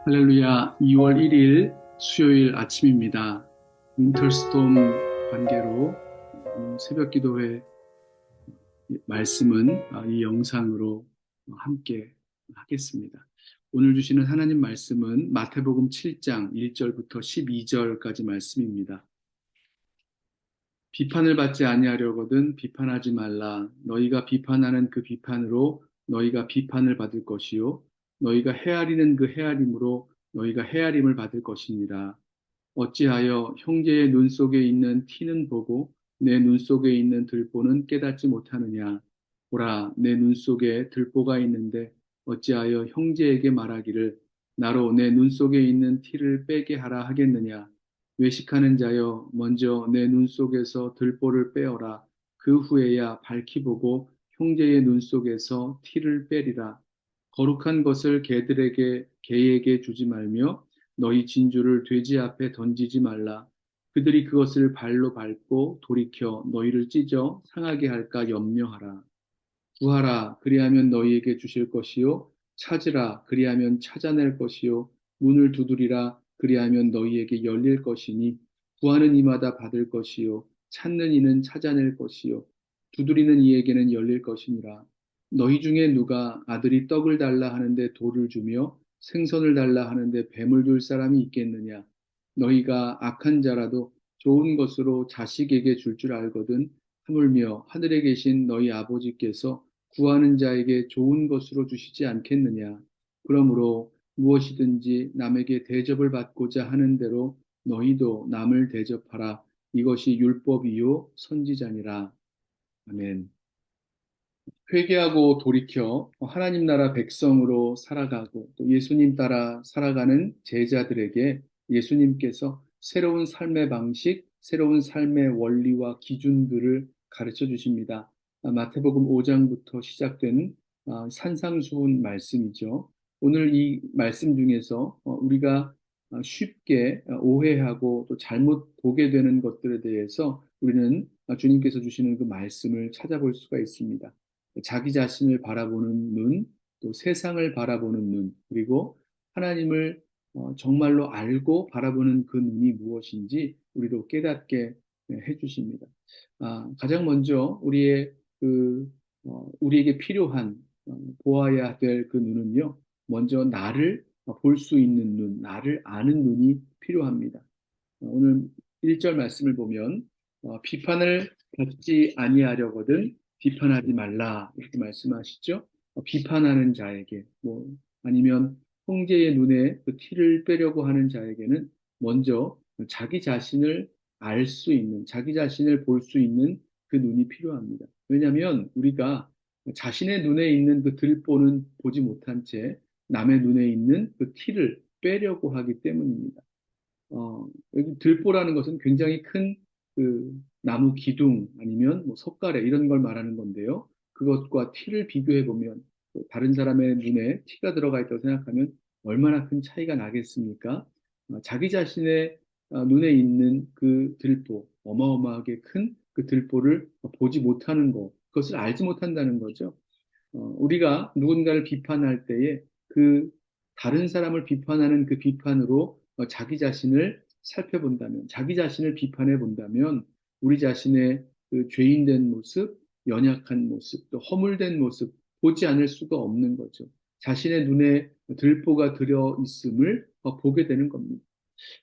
할렐루야, 2월 1일 수요일 아침입니다. 윈터스톰 관계로 새벽 기도회 말씀은 이 영상으로 함께 하겠습니다. 오늘 주시는 하나님 말씀은 마태복음 7장 1절부터 12절까지 말씀입니다. 비판을 받지 아니하려거든 비판하지 말라. 너희가 비판하는 그 비판으로 너희가 비판을 받을 것이요 너희가 헤아리는 그 헤아림으로 너희가 헤아림을 받을 것이니라. 어찌하여 형제의 눈 속에 있는 티는 보고 내 눈 속에 있는 들보는 깨닫지 못하느냐? 보라, 내 눈 속에 들보가 있는데 어찌하여 형제에게 말하기를 나로 내 눈 속에 있는 티를 빼게 하라 하겠느냐? 외식하는 자여, 먼저 내 눈 속에서 들보를 빼어라. 그 후에야 밝히 보고 형제의 눈 속에서 티를 빼리라. 거룩한 것을 개에게 주지 말며 너희 진주를 돼지 앞에 던지지 말라. 그들이 그것을 발로 밟고 돌이켜 너희를 찢어 상하게 할까 염려하라. 구하라, 그리하면 너희에게 주실 것이요. 찾으라, 그리하면 찾아낼 것이요. 문을 두드리라, 그리하면 너희에게 열릴 것이니, 구하는 이마다 받을 것이요. 찾는 이는 찾아낼 것이요. 두드리는 이에게는 열릴 것이니라. 너희 중에 누가 아들이 떡을 달라 하는데 돌을 주며 생선을 달라 하는데 뱀을 줄 사람이 있겠느냐? 너희가 악한 자라도 좋은 것으로 자식에게 줄 알거든. 하물며 하늘에 계신 너희 아버지께서 구하는 자에게 좋은 것으로 주시지 않겠느냐. 그러므로 무엇이든지 남에게 대접을 받고자 하는 대로 너희도 남을 대접하라. 이것이 율법이요 선지자니라. 아멘. 회개하고 돌이켜 하나님 나라 백성으로 살아가고 또 예수님 따라 살아가는 제자들에게 예수님께서 새로운 삶의 방식, 새로운 삶의 원리와 기준들을 가르쳐 주십니다. 마태복음 5장부터 시작되는 산상수훈 말씀이죠. 오늘 이 말씀 중에서 우리가 쉽게 오해하고 또 잘못 보게 되는 것들에 대해서 우리는 주님께서 주시는 그 말씀을 찾아볼 수가 있습니다. 자기 자신을 바라보는 눈, 또 세상을 바라보는 눈, 그리고 하나님을 정말로 알고 바라보는 그 눈이 무엇인지 우리도 깨닫게 해주십니다. 가장 먼저 우리에게 필요한 보아야 될 그 눈은요, 먼저 나를 볼 수 있는 눈, 나를 아는 눈이 필요합니다. 오늘 1절 말씀을 보면 비판을 받지 아니하려거든 비판하지 말라 이렇게 말씀하시죠. 비판하는 자에게 아니면 형제의 눈에 그 티를 빼려고 하는 자에게는 먼저 자기 자신을 알 수 있는 자기 자신을 볼 수 있는 그 눈이 필요합니다. 왜냐하면 우리가 자신의 눈에 있는 그 들보는 보지 못한 채 남의 눈에 있는 그 티를 빼려고 하기 때문입니다. 여기 들보라는 것은 굉장히 큰 그 나무 기둥 아니면 뭐 석가래 이런 걸 말하는 건데요. 그것과 티를 비교해 보면 다른 사람의 눈에 티가 들어가 있다고 생각하면 얼마나 큰 차이가 나겠습니까? 자기 자신의 눈에 있는 그 들보, 어마어마하게 큰 그 들보를 보지 못하는 것, 그것을 알지 못한다는 거죠. 우리가 누군가를 비판할 때에 그 다른 사람을 비판하는 그 비판으로 자기 자신을 살펴본다면, 자기 자신을 비판해 본다면, 우리 자신의 그 죄인된 모습, 연약한 모습, 또 허물된 모습, 보지 않을 수가 없는 거죠. 자신의 눈에 들보가 들어 있음을 보게 되는 겁니다.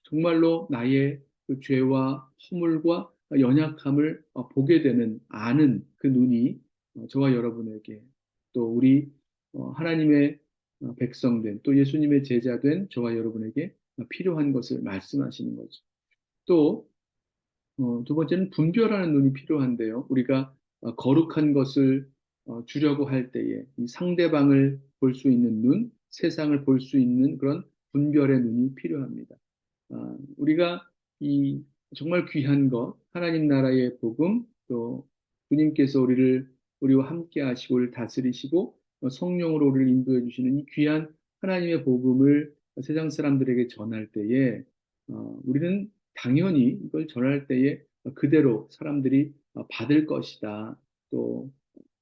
정말로 나의 그 죄와 허물과 연약함을 보게 되는, 아는 그 눈이 저와 여러분에게 또 우리 하나님의 백성된 또 예수님의 제자된 저와 여러분에게 필요한 것을 말씀하시는 거죠. 또 두 번째는 분별하는 눈이 필요한데요. 우리가 거룩한 것을 주려고 할 때에 이 상대방을 볼 수 있는 눈, 세상을 볼 수 있는 그런 분별의 눈이 필요합니다. 우리가 이 정말 귀한 것, 하나님 나라의 복음, 또 주님께서 우리와 함께 하시고 우리를 다스리시고 성령으로 우리를 인도해 주시는 이 귀한 하나님의 복음을 세상 사람들에게 전할 때에 우리는 당연히 이걸 전할 때에 그대로 사람들이 받을 것이다. 또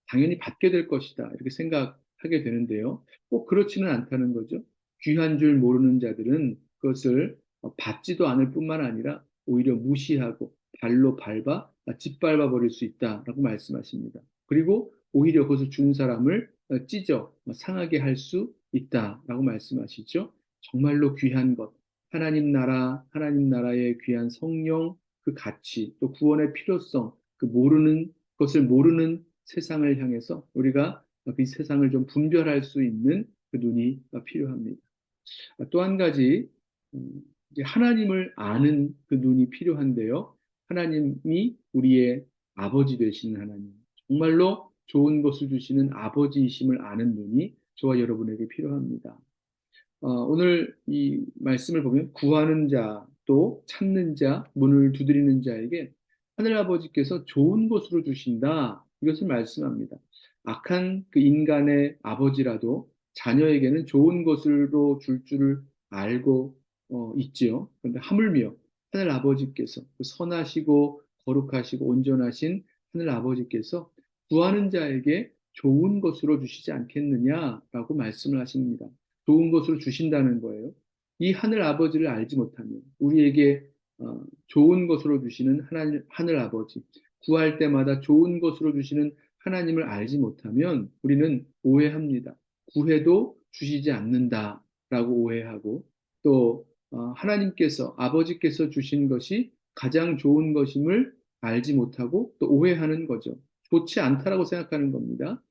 당연히 받게 될 것이다. 이렇게 생각하게 되는데요. 꼭 그렇지는 않다는 거죠. 귀한 줄 모르는 자들은 그것을 받지도 않을 뿐만 아니라 오히려 무시하고 발로 밟아 짓밟아 버릴 수 있다라고 말씀하십니다. 그리고 오히려 그것을 준 사람을 찢어 상하게 할 수 있다라고 말씀하시죠. 정말로 귀한 것, 하나님 나라, 하나님 나라의 귀한 성령, 그 가치, 또 구원의 필요성, 그 모르는 것을 모르는 세상을 향해서 우리가 그 세상을 좀 분별할 수 있는 그 눈이 필요합니다. 또 한 가지, 이제 하나님을 아는 그 눈이 필요한데요. 하나님이 우리의 아버지 되시는 하나님, 정말로 좋은 것을 주시는 아버지이심을 아는 눈이 저와 여러분에게 필요합니다. 오늘 이 말씀을 보면 구하는 자, 또 찾는 자, 문을 두드리는 자에게 하늘아버지께서 좋은 것으로 주신다. 이것을 말씀합니다. 악한 그 인간의 아버지라도 자녀에게는 좋은 것으로 줄 줄을 알고 있지요. 그런데 하물며 하늘아버지께서 그 선하시고 거룩하시고 온전하신 하늘아버지께서 구하는 자에게 좋은 것으로 주시지 않겠느냐라고 말씀을 하십니다. 좋은 것으로 주신다는 거예요. 이 하늘 아버지를 알지 못하면 우리에게 좋은 것으로 주시는 하늘 아버지, 구할 때마다 좋은 것으로 주시는 하나님을 알지 못하면 우리는 오해합니다. 구해도 주시지 않는다라고 오해하고 또 하나님께서 아버지께서 주신 것이 가장 좋은 것임을 알지 못하고 또 오해하는 거죠. 좋지 않다라고 생각하는 겁니다.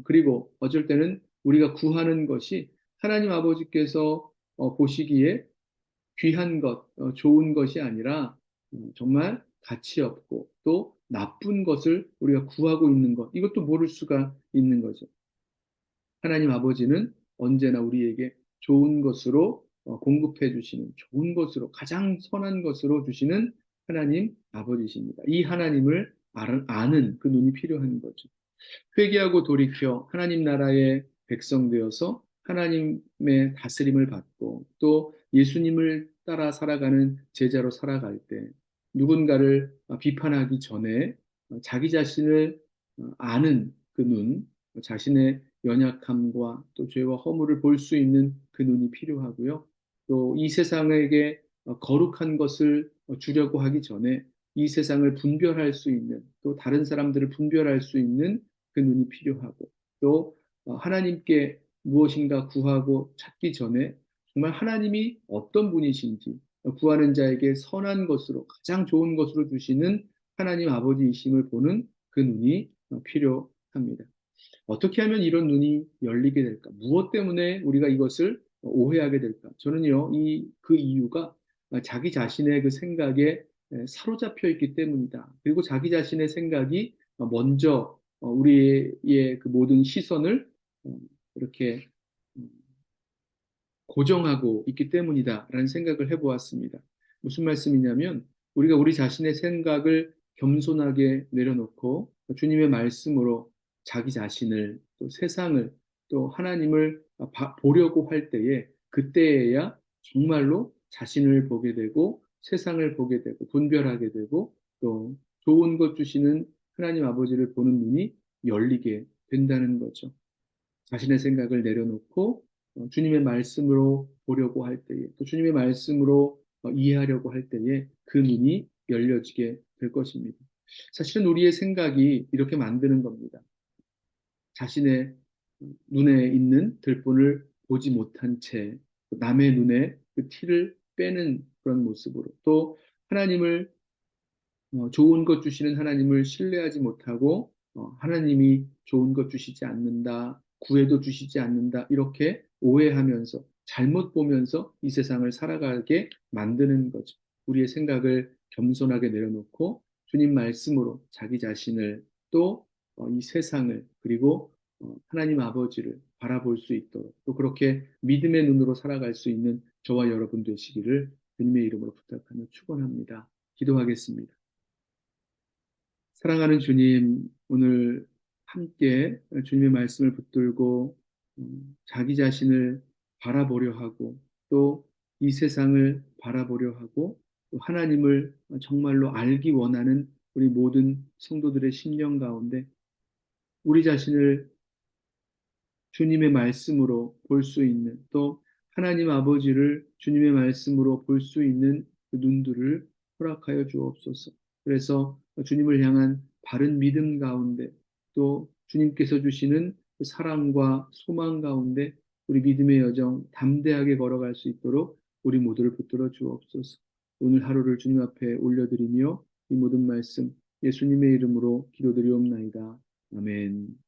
그리고 어쩔 때는 우리가 구하는 것이 하나님 아버지께서 보시기에 귀한 것, 좋은 것이 아니라 정말 가치 없고 또 나쁜 것을 우리가 구하고 있는 것, 이것도 모를 수가 있는 거죠. 하나님 아버지는 언제나 우리에게 좋은 것으로 공급해 주시는, 좋은 것으로, 가장 선한 것으로 주시는 하나님 아버지십니다. 이 하나님을 아는 그 눈이 필요한 거죠. 회개하고 돌이켜 하나님 나라의 백성 되어서 하나님의 다스림을 받고 또 예수님을 따라 살아가는 제자로 살아갈 때 누군가를 비판하기 전에 자기 자신을 아는 그 눈, 자신의 연약함과 또 죄와 허물을 볼 수 있는 그 눈이 필요하고요. 또 이 세상에게 거룩한 것을 주려고 하기 전에 이 세상을 분별할 수 있는 또 다른 사람들을 분별할 수 있는 그 눈이 필요하고 또 하나님께 무엇인가 구하고 찾기 전에 정말 하나님이 어떤 분이신지 구하는 자에게 선한 것으로 가장 좋은 것으로 주시는 하나님 아버지이심을 보는 그 눈이 필요합니다. 어떻게 하면 이런 눈이 열리게 될까? 무엇 때문에 우리가 이것을 오해하게 될까? 저는요, 그 이유가 자기 자신의 그 생각에 사로잡혀 있기 때문이다. 그리고 자기 자신의 생각이 먼저 우리의 그 모든 시선을 어, 이렇게 음, 고정하고 있기 때문이다라는 생각을 해보았습니다. 무슨 말씀이냐면 우리가 우리 자신의 생각을 겸손하게 내려놓고 주님의 말씀으로 자기 자신을 또 세상을 또 하나님을 보려고 할 때에 그때에야 정말로 자신을 보게 되고 세상을 보게 되고 분별하게 되고 또 좋은 것 주시는 하나님 아버지를 보는 눈이 열리게 된다는 거죠. 자신의 생각을 내려놓고 주님의 말씀으로 보려고 할 때에 또 주님의 말씀으로 이해하려고 할 때에 그 눈이 열려지게 될 것입니다. 사실은 우리의 생각이 이렇게 만드는 겁니다. 자신의 눈에 있는 들본을 보지 못한 채 남의 눈에 그 티를 빼는 그런 모습으로 또 하나님을 좋은 것 주시는 하나님을 신뢰하지 못하고 하나님이 좋은 것 주시지 않는다, 구해도 주시지 않는다 이렇게 오해하면서 잘못 보면서 이 세상을 살아가게 만드는 거죠. 우리의 생각을 겸손하게 내려놓고 주님 말씀으로 자기 자신을 또 이 세상을 그리고 하나님 아버지를 바라볼 수 있도록 또 그렇게 믿음의 눈으로 살아갈 수 있는 저와 여러분 되시기를 주님의 이름으로 부탁하며 축원합니다. 기도하겠습니다. 사랑하는 주님, 오늘 함께 주님의 말씀을 붙들고 자기 자신을 바라보려 하고 또 이 세상을 바라보려 하고 또 하나님을 정말로 알기 원하는 우리 모든 성도들의 심령 가운데 우리 자신을 주님의 말씀으로 볼 수 있는 또 하나님 아버지를 주님의 말씀으로 볼 수 있는 그 눈들을 허락하여 주옵소서. 그래서 주님을 향한 바른 믿음 가운데 또 주님께서 주시는 그 사랑과 소망 가운데 우리 믿음의 여정 담대하게 걸어갈 수 있도록 우리 모두를 붙들어 주옵소서. 오늘 하루를 주님 앞에 올려드리며 이 모든 말씀 예수님의 이름으로 기도드리옵나이다. 아멘.